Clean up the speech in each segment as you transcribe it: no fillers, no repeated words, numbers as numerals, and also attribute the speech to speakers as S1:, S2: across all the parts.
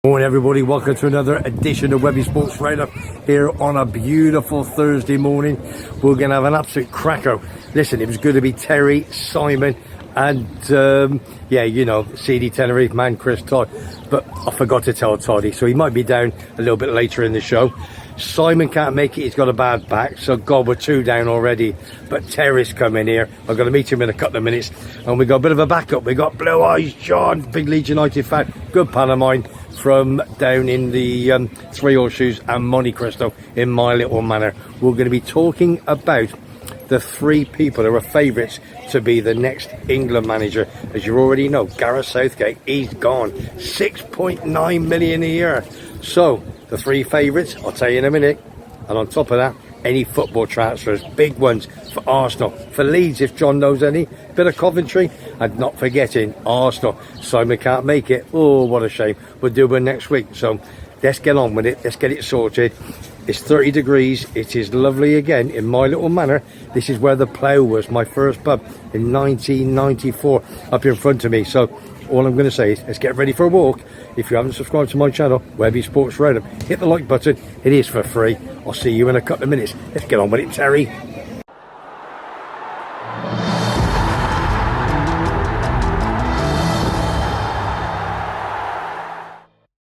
S1: Morning everybody, welcome to another edition of Webby Sports Radar here on a beautiful Thursday morning. We're going to have an absolute cracker. Listen, it was good to be Terry, Simon and yeah, you know, CD Tenerife man Chris Todd, but I forgot to tell Toddy, so he might be down a little bit later in the show. Simon can't make it, he's got a bad back, so God, we're 2 down already, but Terry's coming here. I'm going to meet him in a couple of minutes, and we got a bit of a backup. We got Blue Eyes John, big Leeds United fan, good pal of mine from down in the Three Horseshoes and Monte Cristo in my little manor. We're going to be talking about the 3 people who are favourites to be the next England manager. As you already know, Gareth Southgate, he's gone. 6.9 million a year. So the 3 favourites, I'll tell you in a minute. And on top of that, any football transfers, big ones for Arsenal, for Leeds if John knows any, bit of Coventry, and not forgetting Arsenal. Simon can't make it. Oh, what a shame. We'll do it next week. So let's get on with it. Let's get it sorted. It's 30 degrees. It is lovely again in my little manor. This is where the Plough was, my first pub in 1994, up in front of me. So all I'm going to say is let's get ready for a walk. If you haven't subscribed to my channel, Webby Sports Radar, hit the like button. It is for free. I'll see you in a couple of minutes. Let's get on with it, Terry.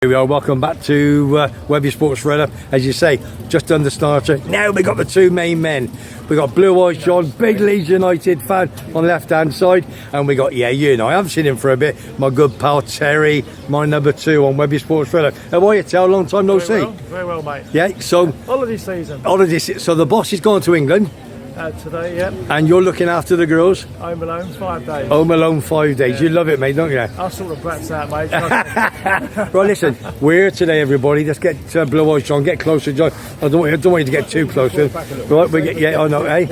S1: Here we are, welcome back to Webby Sports Radar. As you say, just done the starter. Now we got the 2 main men. We got Blue Eyes John, big Leeds United fan on the left hand side, and we got, yeah, you know, I haven't seen him for a bit, my good pal Terry, my number 2 on Webby Sports Radar. How are you, Tell? Long time no see.
S2: Very well, mate.
S1: Yeah, so
S2: holiday season.
S1: So the boss is going to England.
S2: Today, yeah.
S1: And you're looking after the girls?
S2: Home alone 5 days.
S1: Home alone 5 days.
S2: Yeah.
S1: You love it, mate, don't you?
S2: I'll sort the brats out, mate.
S1: Right, listen, we're here today, everybody. Let's get Blue Eyes John. Get closer, John. I don't want you to get too close. Right, we get. Yeah, I know. Hey,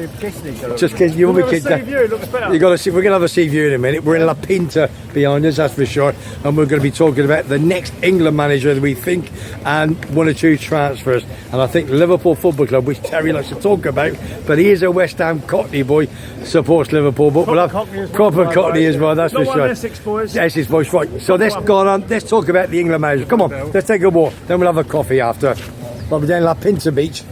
S1: just kidding. You want me to
S2: view, it looks better.
S1: You got to see. We're gonna have a sea view in a minute. We're in La Pinta behind us, that's for sure. And we're going to be talking about the next England manager that we think, and 1 or 2 transfers. And I think Liverpool Football Club, which Terry likes to talk about, but he is a West Ham Cockney boy, supports Liverpool, but we'll have proper Cockney as well, that's for sure.
S2: Essex boys.
S1: Essex boys, right. So let's go on, let's talk about the England manager. Come on, let's take a walk, then we'll have a coffee after. We'll be down La Pinta Beach.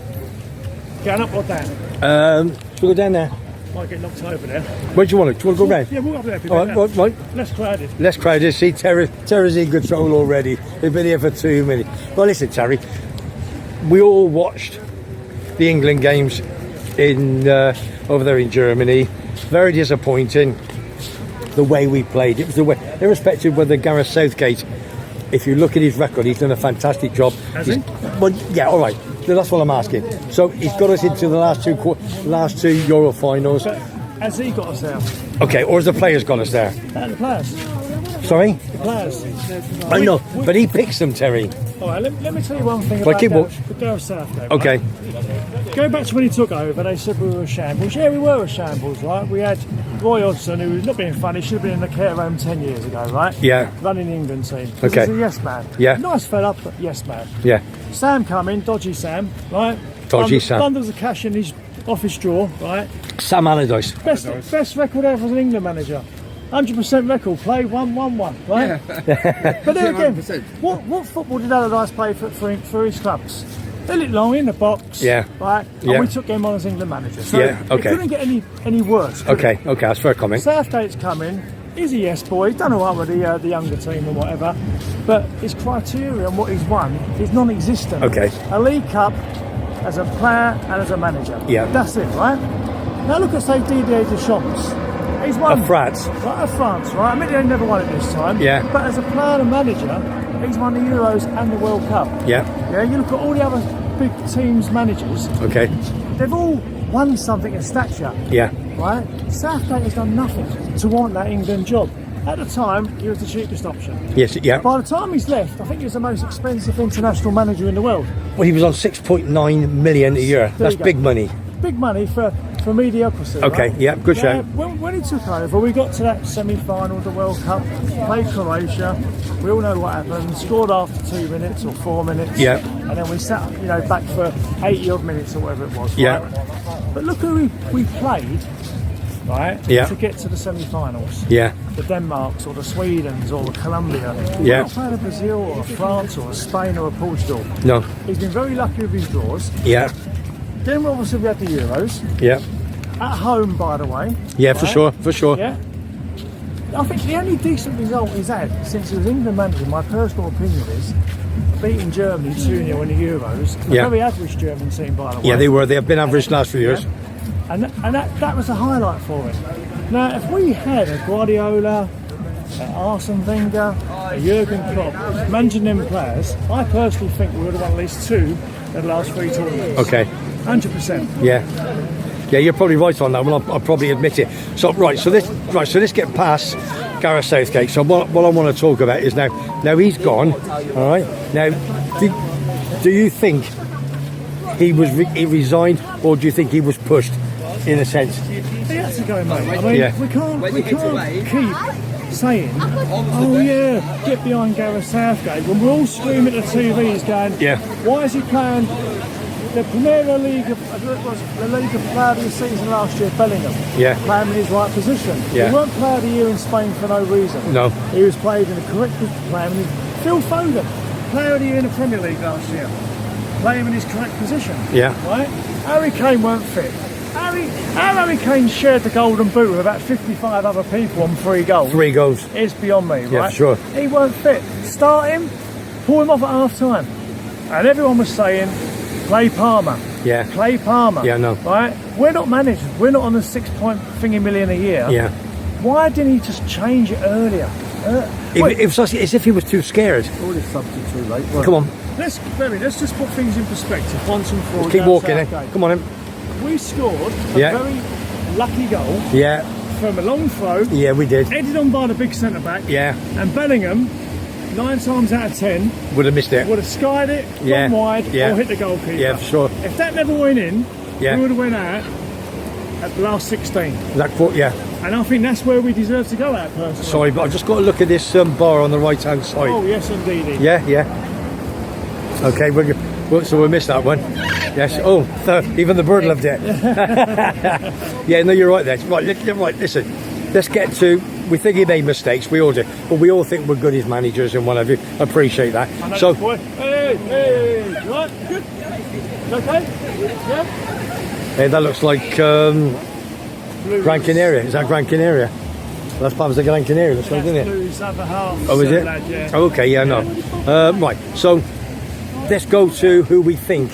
S2: Going up or down?
S1: Should we go down there?
S2: Might get knocked over there.
S1: Where do you want to? Do you want to go round?
S2: Yeah, walk up there.
S1: All right.
S2: Less crowded.
S1: Less crowded. See, Terry's in control already. We've been here for 2 minutes. Well, listen, Terry, we all watched the England games in over there in Germany. Very disappointing the way we played. It was the way, irrespective of whether Gareth Southgate, if you look at his record, he's done a fantastic job.
S2: Has he?
S1: Well, yeah, all right. That's what I'm asking. So he's got us into the last two Euro finals.
S2: But has he got us there?
S1: Okay, or has the players got us there?
S2: The players.
S1: Sorry?
S2: The players.
S1: I know, but he picks them, Terry.
S2: All right, let me tell you one thing about Gareth Southgate.
S1: Okay.
S2: Right? Going back to when he took over, they said we were a shambles. Yeah, we were a shambles, right? We had Roy Hodgson, who was not being funny, should have been in the care home 10 years ago, right?
S1: Yeah.
S2: Running the England team.
S1: Okay.
S2: He's a yes man.
S1: Yeah.
S2: Nice fella, but yes man.
S1: Yeah.
S2: Sam coming, dodgy Sam, right?
S1: Dodgy Sam.
S2: Bundles of cash in his office drawer, right?
S1: Sam Allardyce.
S2: Best record ever as an England manager. 100% record play, 1-1-1, right? Yeah. But then again, what football did Allardyce play for his clubs? They looked long in the box,
S1: yeah,
S2: right? And
S1: yeah.
S2: we took him on as England manager. So
S1: yeah, okay.
S2: It couldn't get any worse.
S1: Okay, that's fair comment.
S2: Southgate's coming. He's a yes boy. He's done all right with the younger team and whatever, but his criteria and what he's won is non-existent.
S1: Okay.
S2: A League Cup as a player and as a manager.
S1: Yeah.
S2: That's it, right? Now look at say Didier Deschamps. He's won.
S1: Of France.
S2: Right, of France, right? I mean, they never won it this time.
S1: Yeah.
S2: But as a player and manager, he's won the Euros and the World Cup.
S1: Yeah.
S2: Yeah. You look at all the other big teams' managers.
S1: Okay.
S2: They've all won something in stature.
S1: Yeah.
S2: Right? Southgate has done nothing to warrant that England job. At the time, he was the cheapest option.
S1: Yes. Yeah.
S2: By the time he's left, I think he was the most expensive international manager in the world.
S1: Well, he was on 6.9 million a year. That's big money.
S2: Big money for mediocrity.
S1: Okay,
S2: right?
S1: yeah, good show.
S2: When he took over, we got to that semi-final of the World Cup, played Croatia. We all know what happened. Scored after 2 minutes or 4 minutes.
S1: Yeah.
S2: And then we sat, back for 80 odd minutes or whatever it was.
S1: Yeah.
S2: Right? But look who we played, right?
S1: Yeah.
S2: To get to the semi-finals.
S1: Yeah.
S2: the Denmarks or the Swedens or the Colombia.
S1: Yeah.
S2: Not playing a Brazil or a France or a Spain or a Portugal.
S1: No.
S2: He's been very lucky with his draws.
S1: Yeah.
S2: Then obviously we had the Euros.
S1: Yeah.
S2: At home, by the way.
S1: Yeah, for sure. For sure.
S2: Yeah. I think the only decent result he's had since he was England manager, my personal opinion is, beating Germany 2-0 in the Euros. A very average German team, by the way.
S1: Yeah, they were. They have been average last few years.
S2: And that was a highlight for him. Now, if we had a Guardiola, an Arsene Wenger, a Jurgen Klopp managing them players, I personally think we would have won at least 2 of the last 3 tournaments.
S1: Okay.
S2: 100%.
S1: Yeah. Yeah, you're probably right on that one. I'll probably admit it. So let's get past Gareth Southgate. So what I want to talk about is now he's gone. All right. Now, do you think he resigned, or do you think he was pushed, in a sense?
S2: He has to go, mate. I mean, we can't keep saying, oh yeah, get behind Gareth Southgate, when we're all screaming at the TVs going, why is he playing the Premier League, the League of Player of the Season last year, Bellingham?
S1: Yeah.
S2: Playing in his right position.
S1: Yeah.
S2: He weren't Player of the Year in Spain for no reason.
S1: No.
S2: He was played in the correct position. Phil Foden, Player of the Year in the Premier League last year. Play him in his correct position.
S1: Yeah.
S2: Right? Harry Kane weren't fit. Harry Kane shared the golden boot with about 55 other people on 3 goals.
S1: 3 goals.
S2: It's beyond me,
S1: Yeah,
S2: right?
S1: for sure.
S2: He weren't fit. Start him, pull him off at half time. And everyone was saying, play Palmer.
S1: Yeah.
S2: Play Palmer.
S1: Yeah, no.
S2: Right? We're not managed. We're not on the 6-point million a year.
S1: Yeah.
S2: Why didn't he just change it earlier?
S1: It was as if he was too scared.
S2: Already something too late.
S1: Come on.
S2: Let's just put things in perspective once and for all.
S1: Keep walking, eh? Come on, in.
S2: We scored a very lucky goal from a long throw.
S1: Yeah, we did.
S2: Headed on by the big centre back.
S1: Yeah.
S2: And Bellingham, 9 times out of 10,
S1: would have missed it.
S2: would have skied it, gone wide, or hit the goalkeeper.
S1: Yeah, for sure.
S2: If that never went in, we would have went out at the last 16. And I think that's where we deserve to go at, personally.
S1: Sorry, but I've just got to look at this bar on the right-hand side.
S2: Oh, yes, indeed.
S1: Yeah. Okay, so we'll miss that one. Yes. Oh, even the bird loved it. Yeah, no, you're right there. Right, listen. Let's get to. We think he made mistakes. We all do, but we all think we're good as managers and what have you. Appreciate that. So.
S2: Hey, right, good. Okay. Yeah.
S1: Hey, that looks like Gran Canaria. Is that Gran Canaria? That's part of the Gran Canaria. Looks like, isn't it?
S2: Blues, other half,
S1: oh, is it?
S2: Lad, yeah.
S1: Oh, okay, yeah, no. Right. So let's go to who we think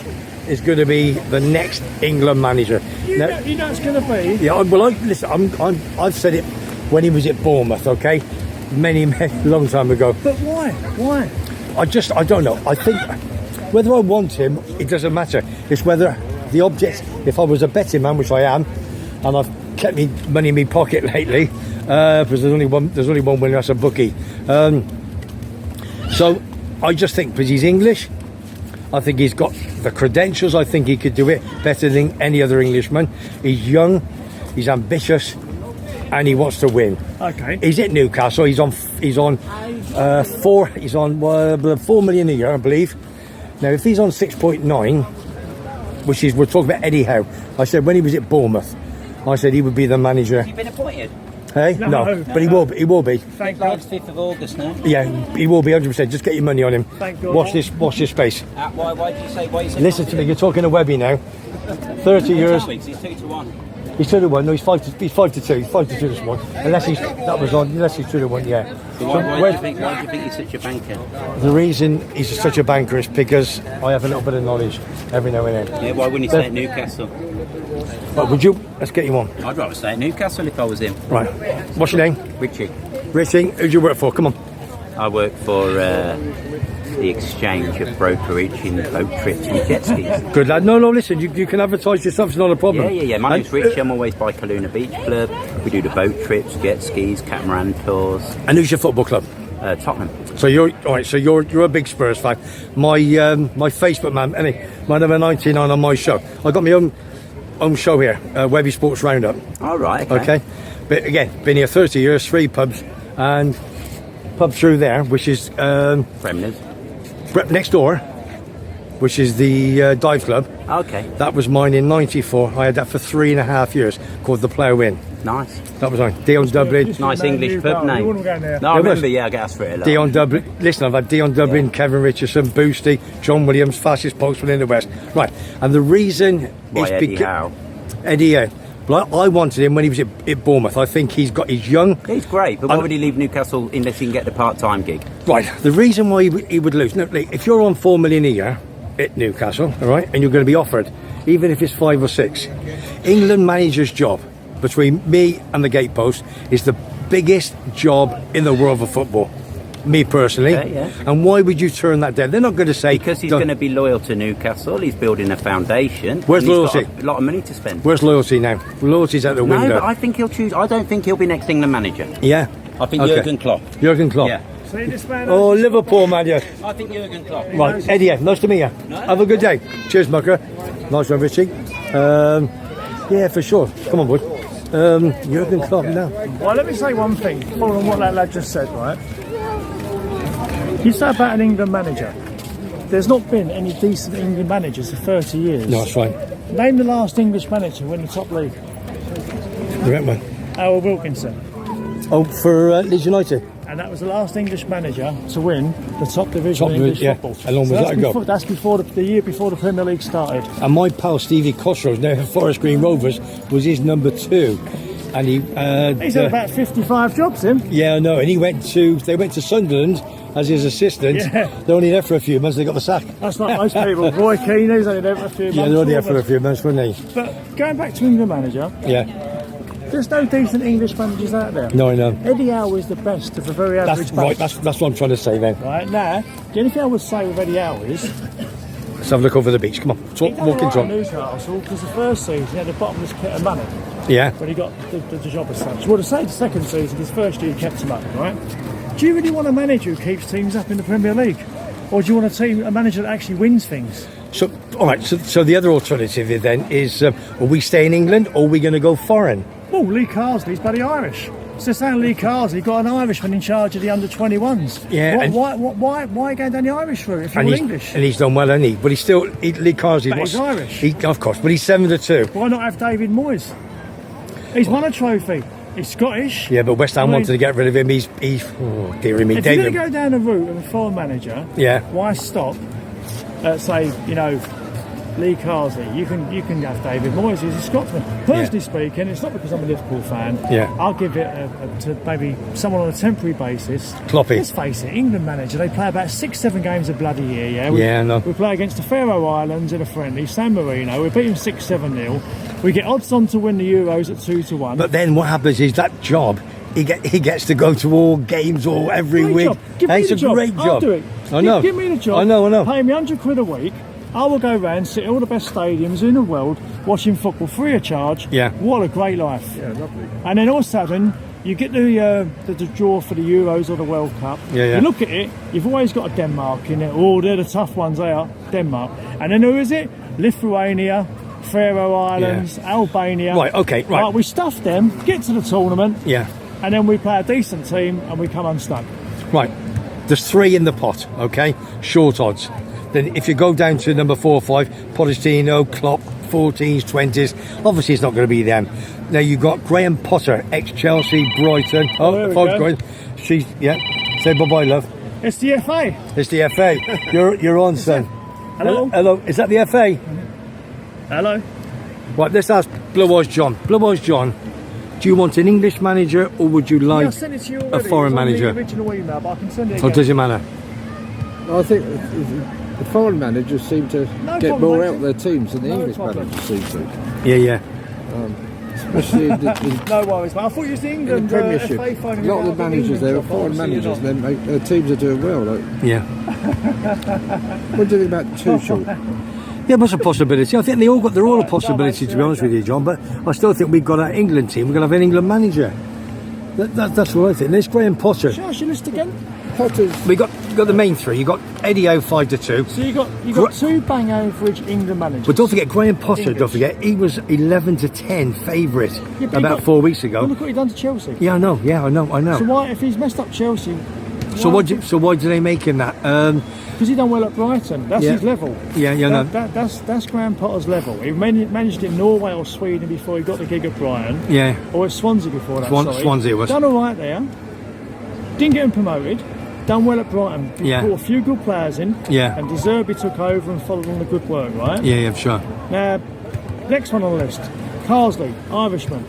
S1: is going to be the next England manager.
S2: You know it's going to be.
S1: Yeah. Well, listen. I've said it when he was at Bournemouth. Okay, many long time ago.
S2: But why? Why?
S1: I don't know. I think whether I want him, it doesn't matter. It's whether the object. If I was a betting man, which I am, and I've kept me money in my pocket lately, because there's only one winner. That's a bookie. So I just think because he's English, I think he's got the credentials. I think he could do it better than any other Englishman. He's young, he's ambitious, and he wants to win. Okay. He's at Newcastle. He's on 4 million a year, I believe. Now, if he's on 6.9, which is, we're talking about Eddie Howe. I said when he was at Bournemouth, I said he would be the manager.
S3: Has he been appointed?
S1: Hey, no, but he will. He will be.
S3: Thank God. 5th of August now.
S1: Yeah, he will be 100%. Just get your money on him.
S2: Thank God.
S1: Watch this space.
S3: Why did you say? Why you said?
S1: Listen to me. You're talking to Webby now. 30 years.
S3: He's 2-1.
S1: He's 2-1. No, he's 5-2. He's 5-2 this one. Unless he's 2-1. Yeah.
S3: So why do you think he's such a banker?
S1: The reason he's such a banker is because I have a little bit of knowledge every now and then.
S3: Yeah. Why wouldn't he stay at Newcastle?
S1: But would you? Let's get you on.
S3: I'd rather stay at Newcastle if I was him.
S1: Right. What's your name?
S3: Richie.
S1: Richie. Who do you work for? Come on.
S3: I work for the exchange of brokerage in boat trips and jet skis.
S1: Good lad. No, listen, you can advertise yourself, it's not a problem.
S3: Yeah. My name's Richie, I'm always by Kaluna Beach Club. We do the boat trips, jet skis, catamaran tours.
S1: And who's your football club?
S3: Tottenham.
S1: So you're a big Spurs fan. My Facebook man, my number 99 on my show. I got my own show here, Webby Sports Roundup.
S3: All right.
S1: Okay. But again, been here 30 years, 3 pubs, and pub through there, which is
S3: Bremner's.
S1: Next door, which is the dive club.
S3: Okay.
S1: That was mine in '94. I had that for 3.5 years, called the Plough Inn.
S3: Nice.
S1: That was on Dion Dublin.
S3: Nice English pub name.
S2: You wouldn't go in there.
S3: No, I
S1: There was.
S3: remember, yeah, I get asked for it a lot.
S1: Dion Dublin. Listen, I've had Dion Dublin, Kevin Richardson, Boosty, John Williams, fastest postman in the West. Right, and the reason
S3: Why,
S1: is
S3: Eddie Howe?
S1: Eddie, yeah. But I wanted him when he was at Bournemouth. I think he's young.
S3: He's great, but why would he leave Newcastle unless he can get the part-time gig?
S1: Right, the reason why he would lose. No, like, if you're on $4 million a year at Newcastle, all right, and you're going to be offered, even if it's 5 or 6, England manager's job between me and the gatepost is the biggest job in the world of football. Me personally.
S3: Yeah.
S1: And why would you turn that down? They're not going to say
S3: Because he's going to be loyal to Newcastle. He's building a foundation.
S1: Where's
S3: and he's
S1: loyalty?
S3: got a lot of money to spend.
S1: Where's loyalty now? Loyalty's out the
S3: No,
S1: window.
S3: but I think he'll choose. I don't think he'll be next England manager.
S1: Yeah.
S3: I think
S1: Okay.
S3: Jurgen Klopp.
S1: Jurgen Klopp.
S3: Yeah.
S2: See this man?
S1: Oh, Liverpool, man, yeah.
S3: I think Jurgen Klopp.
S1: Right, Eddie, yeah, nice to meet you. Have a good day. Cheers, Mucker. Nice one, Richie. Yeah, for sure. Come on, boy. Jurgen Klopp now.
S2: Well, let me say one thing, following what that lad just said, right? You say about an England manager. There's not been any decent England managers for 30 years.
S1: No, that's fine.
S2: Name the last English manager to win the top league.
S1: Correct, man.
S2: Howard Wilkinson.
S1: Oh, for Leeds United.
S2: And that was the last English manager to win the top division
S1: Top
S2: of English
S1: division, yeah.
S2: football.
S1: How long was that ago?
S2: That's before the year before the Premier League started.
S1: And my pal Stevie Cosgrove, now at Forest Green Rovers, was his number 2. And
S2: He's had about 55 jobs, him.
S1: Yeah, I know. And they went to Sunderland as his assistant.
S2: Yeah.
S1: They're only there for a few months. They got the sack.
S2: That's not most people. Roy Keane, he's only there for a few months.
S1: Yeah, they're only there
S2: all
S1: for
S2: of
S1: a few months, weren't they?
S2: us. But going back to England manager,
S1: Yeah.
S2: there's no decent English managers out there.
S1: No, I know.
S2: Eddie Howe is the best of a very average
S1: That's right.
S2: base.
S1: That's what I'm trying to say then.
S2: Right now, the only thing I would say with Eddie Howe is
S1: Let's have a look over the beach. Come on.
S2: he
S1: Talk,
S2: done
S1: walk
S2: right
S1: into
S2: at
S1: it.
S2: Newcastle because the first season he had a bottomless pit of money
S1: Yeah.
S2: when he got the job as such. Well, to say the second season, his first year he kept him up, right? Do you really want a manager who keeps teams up in the Premier League? Or do you want a manager that actually wins things?
S1: So, all right. So the other alternative then is: are we stay in England or are we going to go foreign?
S2: Well, Lee Carsley's bloody Irish. So saying Lee Carsley got an Irishman in charge of the under-21s.
S1: Yeah, and-
S2: Why going down the Irish route if you're English?
S1: And he's done well, hasn't he? But he's still Lee Carsley.
S2: But he's Irish.
S1: Of course, but he's 7-2.
S2: Why not have David Moyes? He's won a trophy. He's Scottish.
S1: Yeah, but West Ham
S2: I mean,
S1: wanted to get rid of him. He's oh dear me,
S2: If you're
S1: David.
S2: going to go down the route of a foreign manager,
S1: Yeah.
S2: why stop at, say, Lee Carsley? You can have David Moyes, he's a Scotsman. Personally speaking, it's not because I'm a Liverpool fan.
S1: Yeah.
S2: I'll give it to maybe someone on a temporary basis.
S1: Kloppy.
S2: Let's face it, England manager, they play about 6-7 games a bloody year, yeah?
S1: Yeah, I know.
S2: We play against the Faroe Islands in a friendly, San Marino, we beat them 6-7-0. We get odds on to win the Euros at 2-1.
S1: But then what happens is that job, he gets to go to all games all every
S2: Great
S1: week.
S2: job. Give me
S1: It's
S2: the
S1: a
S2: job.
S1: great
S2: I'll
S1: job.
S2: do it.
S1: I know.
S2: Give me the job.
S1: I know.
S2: Pay me £100 a week. I will go round, sit at all the best stadiums in the world, watching football free of charge.
S1: Yeah.
S2: What a great life.
S4: Yeah, lovely.
S2: And then all of a sudden, you get the draw for the Euros or the World Cup.
S1: Yeah.
S2: You look at it, you've always got a Denmark in it. Oh, they're the tough ones, they are. Denmark. And then who is it? Lithuania, Faroe Islands, Albania.
S1: Right, okay, right.
S2: We stuff them, get to the tournament,
S1: Yeah.
S2: and then we play a decent team and we come unstuck.
S1: Right. There's 3 in the pot, okay? Short odds. Then if you go down to number 4 or 5, Pochettino, Klopp, 14s, 20s, obviously it's not going to be them. Now you've got Graham Potter, ex-Chelsea, Brighton.
S2: there we go.
S1: Brighton. She's, yeah. Say bye-bye, love.
S2: It's the FA.
S1: It's the FA. You're on, son.
S2: Hello?
S1: Hello. Is that the FA?
S2: Hello.
S1: Right, let's ask Blue Eyes John. Blue Eyes John, do you want an English manager or would you
S2: I
S1: like
S2: sent it to you
S1: a
S2: already.
S1: foreign
S2: It was on
S1: manager?
S2: the original email, but I can send it
S1: Or
S2: again.
S1: does it matter?
S4: I think the foreign managers seem to
S2: No
S4: get
S2: problem,
S4: more
S2: mate.
S4: out of their teams than the
S2: No
S4: English
S2: problem.
S4: managers seem to.
S1: Yeah.
S4: Especially in the
S2: No worries, mate. I thought you was the England
S4: Premiership.
S2: FA
S4: a
S2: phoning
S4: lot of
S2: me
S4: the
S2: out
S4: managers there are
S2: England job,
S4: foreign
S2: obviously
S4: managers,
S2: you're
S4: and then their teams are doing well. Like,
S1: Yeah.
S4: what do you think about Tuchel?
S1: Yeah, that's a possibility. I think they're all a possibility, to be honest with you, John. But I still think we've got our England team. We're going to have an England manager. That's what I think. There's Graham Potter.
S2: Shall I ask you list again?
S4: Potter's
S1: We got the main 3. You got Eddie Howe 5-2.
S2: So you got 2 bang average England managers.
S1: But don't forget Graham Potter.
S2: English.
S1: Don't forget he was 11-10 favourite
S2: Yeah, but
S1: about 4 weeks
S2: Well,
S1: ago.
S2: look what he done to Chelsea.
S1: Yeah, I know.
S2: So why, if he's messed up Chelsea,
S1: So why do they make him that?
S2: Because he done well at Brighton. That's his level.
S1: Yeah, no.
S2: That's Graham Potter's level. He managed in Norway or Sweden before he got the gig at Brighton.
S1: Yeah.
S2: Or at Swansea before that.
S1: Swansea was.
S2: Done all right there. Didn't get him promoted. Done well at Brighton.
S1: Yeah.
S2: Brought a few good players in.
S1: Yeah.
S2: And De Zerbi took over and followed on the good work, right?
S1: Yeah, sure.
S2: Now, next one on the list. Carsley, Irishman.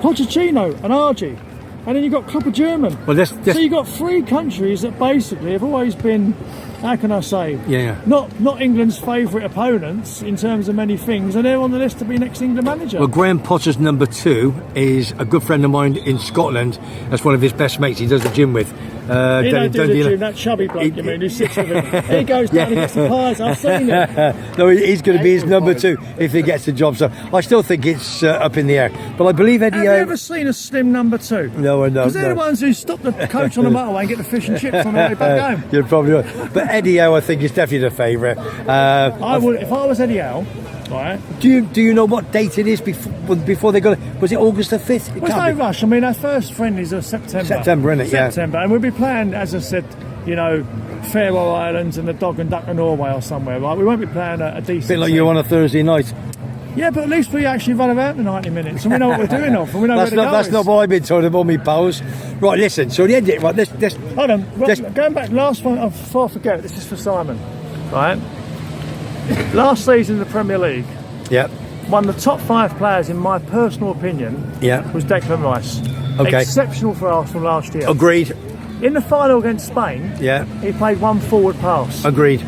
S2: Pochettino, an Argy. And then you've got Klopp, a German.
S1: Well,
S2: So you've got 3 countries that basically have always been, how can I say, not England's favourite opponents in terms of many things, and they're on the list to be next England manager.
S1: Well, Graham Potter's number 2 is a good friend of mine in Scotland. That's one of his best mates. He does the gym with.
S2: He don't do the gym, that chubby bloke, you mean, who sits with him. He goes down and gets the pies, I've seen it.
S1: No, he's going to be his number 2 if he gets the job. So I still think it's up in the air. But I believe Eddie...
S2: Have you ever seen a slim number 2?
S1: No, I know.
S2: Because they're the ones who stop the coach on the motorway and get the fish and chips on the way back home.
S1: You're probably right. But Eddie Howe, I think, is definitely the favourite.
S2: I would, if I was Eddie Howe, right.
S1: Do you know what date it is before they got it? Was it August the 5th?
S2: There's no rush. I mean, our first friendlies are September.
S1: September, isn't it?
S2: September. And we'll be playing, as I said, you know, Faroe Islands and the Dog and Duck of Norway or somewhere, right? We won't be playing a decent
S1: bit like
S2: team.
S1: you on a Thursday night.
S2: Yeah, but at least we actually run around for 90 minutes and we know what we're doing off and we know
S1: That's not what I've been told of all my pals. Right, listen, so the end of it, right, this
S2: hold on, going back, last one, before I forget, this is for Simon, right? Last season in the Premier League, one of the top 5 players, in my personal opinion, was Declan Rice.
S1: Okay.
S2: Exceptional for Arsenal last year.
S1: Agreed.
S2: In the final against Spain, he played 1 forward pass.
S1: Agreed.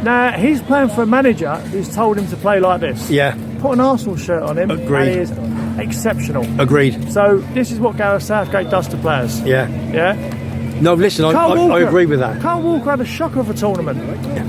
S2: Now, he's playing for a manager who's told him to play like this.
S1: Yeah.
S2: Put an Arsenal shirt on him,
S1: Agreed.
S2: and he is exceptional.
S1: Agreed.
S2: So, this is what Gareth Southgate does to players.
S1: Yeah.
S2: Yeah?
S1: No, listen, I agree with that.
S2: Carl Walker had a shocker of a tournament.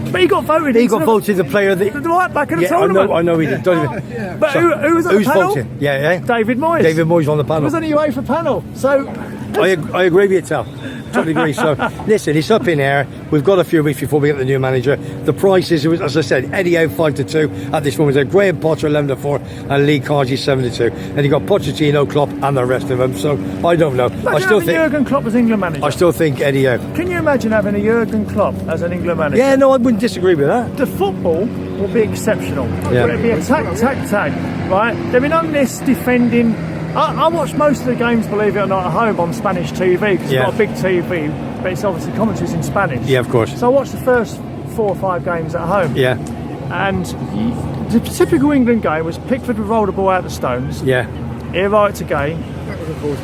S2: But he got voted.
S1: He got voted the player that...
S2: The right back in the tournament.
S1: I know he did.
S2: But who was on the panel?
S1: Voting? Yeah.
S2: David Moyes.
S1: David Moyes on the panel.
S2: He was on the UEFA panel. So...
S1: I agree with you, Tal. Totally agree. So, listen, it's up in air. We've got a few weeks before we get the new manager. The prices, as I said, Eddie Howe 5-2 at this moment. So Graham Potter 11-4 and Lee Cargy 7-2. And you got Pochettino, Klopp, and the rest of them. So I don't know. I still think
S2: Jurgen Klopp as England manager.
S1: I still think Eddie Howe.
S2: Can you imagine having a Jurgen Klopp as an England manager?
S1: Yeah, no, I wouldn't disagree with that.
S2: The football will be exceptional.
S1: Yeah.
S2: It'll be a tag, right? There'll be none of this defending. I watch most of the games, believe it or not, at home on Spanish TV because it's got a big TV, but it's obviously commentaries in Spanish.
S1: Yeah, of course.
S2: So I watch the first 4 or 5 games at home.
S1: Yeah.
S2: And the typical England game was Pickford would roll the ball out the stones.
S1: Yeah.
S2: Here right to Gay.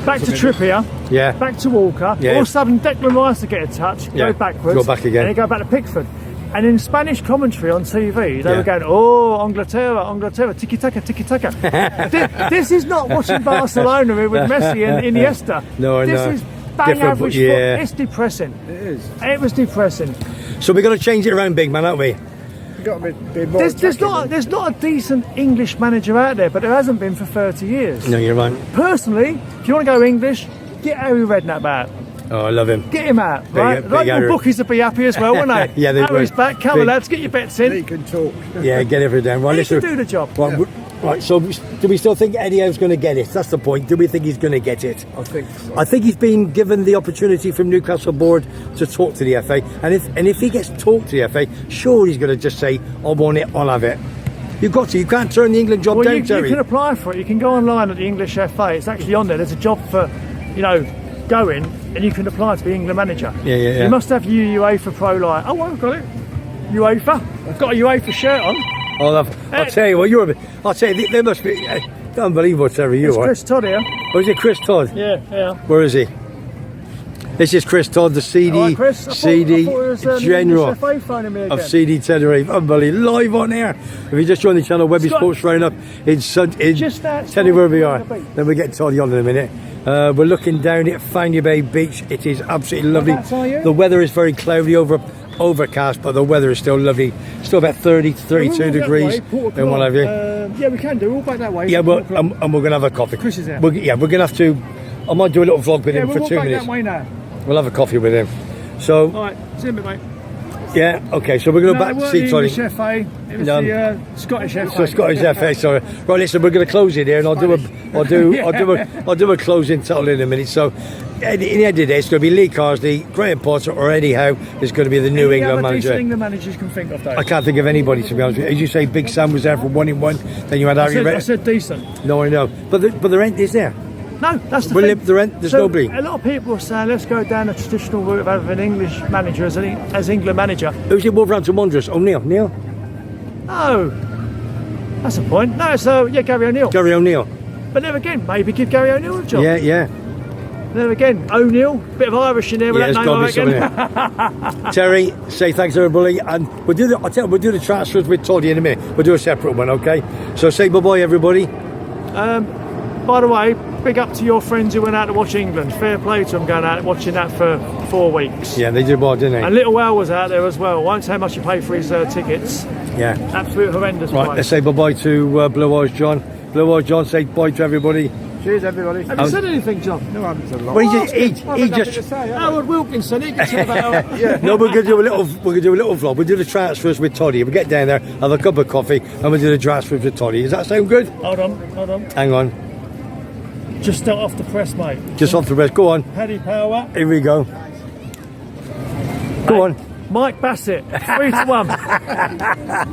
S2: Back to Trippier.
S1: Yeah.
S2: Back to Walker.
S1: Yeah.
S2: All of a sudden, Declan Rice to get a touch.
S1: Yeah.
S2: Go backwards.
S1: Go back again.
S2: And then go back to Pickford. And in Spanish commentary on TV, they were going, "Oh, Inglaterra, tiki-taka, tiki-taka." this is not watching Barcelona with Messi and Iniesta.
S1: No,
S2: this is bang average football. It's depressing.
S4: It is.
S2: It was depressing.
S1: So we're going to change it around, big man, aren't we?
S2: There's not a decent English manager out there, but there hasn't been for 30 years.
S1: No, you're right.
S2: Personally, if you want to go English, get Harry Redknapp out.
S1: Oh, I love him.
S2: Get him out, right?
S1: Big
S2: Local
S1: Harry.
S2: bookies would be happy as well, wouldn't they?
S1: Yeah, they
S2: Harry's
S1: would.
S2: back. Come on, lads, get your bets in.
S4: He can talk.
S1: Yeah, get everything down. Right,
S2: He
S1: listen.
S2: can do the job.
S1: Right, so do we still think Eddie Howe's going to get it? That's the point. Do we think he's going to get it?
S4: I think so.
S1: I think he's been given the opportunity from Newcastle board to talk to the FA, and if he gets talked to the FA, sure he's going to just say, "I want it, I'll have it." You've got to. You can't turn the England job down, Terry.
S2: You can apply for it. You can go online at the English FA. It's actually on there. There's a job for, going, and you can apply to be England manager.
S1: Yeah.
S2: You must have UEFA Pro Light. Oh, I've got it. UEFA. I've got a UEFA shirt on.
S1: I'll tell you what, I'll tell you, they must be unbelievable, Terry. You
S2: It's
S1: are.
S2: Chris Todd here.
S1: Oh, is it Chris Todd?
S2: Yeah.
S1: Where is he? This is Chris Todd, the CD,
S2: All right, Chris. I thought it was,
S1: General
S2: the FA phoning me again.
S1: of CD Tenerife. Unbelievable. Live on air. If you just joined the channel, Webby Sports Roundup, tell you where we are. Then we get Toddy on in a minute. We're looking down at Fanny Bay Beach. It is absolutely lovely. The weather is very cloudy, overcast, but the weather is still lovely. Still about 30 to 32 degrees and what have you.
S2: Yeah, we can do. We'll back that way.
S1: Yeah, and we're going to have a coffee.
S2: Chris is there.
S1: We're going to have to. I might do a little vlog with him for
S2: we'll
S1: 2
S2: back
S1: minutes.
S2: that way now.
S1: We'll have a coffee with him. So,
S2: All right, see you in a bit, mate.
S1: Yeah, okay, so we're going to
S2: No,
S1: go
S2: it
S1: back to
S2: wasn't
S1: see
S2: the
S1: Toddy.
S2: English FA. It was
S1: No.
S2: the Scottish FA.
S1: So Scottish FA, sorry. Right, listen, we're going to close it here, and I'll do a closing title in a minute. So, in the end of the day, it's going to be Lee Carsley, Graham Potter, or Eddie Howe is going to be the New
S2: Any
S1: England
S2: other decent
S1: manager.
S2: England managers you can think of, though.
S1: I can't think of anybody, to be honest with you. As you say, Big Sam was there for 1-in-1. Then you had Harry
S2: I
S1: Redknapp.
S2: said decent.
S1: No, I know, but the rent is there.
S2: No, that's the
S1: Well,
S2: thing.
S1: the rent, there's
S2: So,
S1: nobody.
S2: a lot of people are saying, let's go down the traditional route of having an English manager as England manager.
S1: Who's in Wolverhampton Wanderers? O'Neill. Neil.
S2: No, that's the point. No, it's Gary O'Neill.
S1: Gary O'Neill.
S2: But then again, maybe give Gary O'Neill a job.
S1: Yeah.
S2: Then again, O'Neill, bit of Irish in there with
S1: Yeah,
S2: that
S1: there's
S2: name,
S1: got
S2: I
S1: to be something
S2: reckon.
S1: there. Terry, say thanks to everybody, and we'll do the transfers with Toddy in a minute. We'll do a separate one, okay? So say bye-bye, everybody.
S2: By the way, big up to your friends who went out to watch England. Fair play to them going out and watching that for 4 weeks.
S1: Yeah, they did well, didn't
S2: And
S1: they?
S2: Little Well was out there as well. Won't say how much you paid for his tickets.
S1: Yeah.
S2: Absolute horrendous
S1: Right,
S2: price.
S1: let's say bye-bye to Blue Eyes John. Blue Eyes John, say bye to everybody.
S4: Cheers, everybody.
S2: Have you said anything, John?
S4: No, I haven't said a lot.
S1: Well, he just
S2: Howard Wilkinson, he can say about
S4: Yeah.
S1: no, we're gonna do a little vlog. We'll do the transfers with Toddy. We'll get down there, have a cup of coffee, and we'll do the transfers with Toddy. Does that sound good?
S2: Hold on.
S1: Hang on,
S2: Just start off the press, mate.
S1: just off the rest. Go on.
S2: Paddy Power.
S1: Here we go. Go on.
S2: Mike Bassett, 3-1.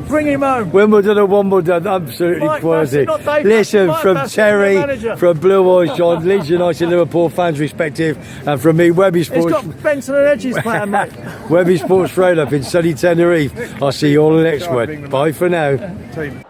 S2: Bring him home.
S1: Wimbledon or Wimbledon, absolutely
S2: Mike
S1: quasi.
S2: Bassett, not Dave
S1: Listen,
S2: Bassett,
S1: from
S2: Mike Bassett, the
S1: Terry,
S2: manager.
S1: from Blue Eyes John, Leeds United, Liverpool fans respective, and from me, Webby
S2: He's
S1: Sports,
S2: got Benson and Edges playing, mate.
S1: Webby Sports Road up in sunny Tenerife. I'll see you all in the next one. Bye for now.
S4: Team.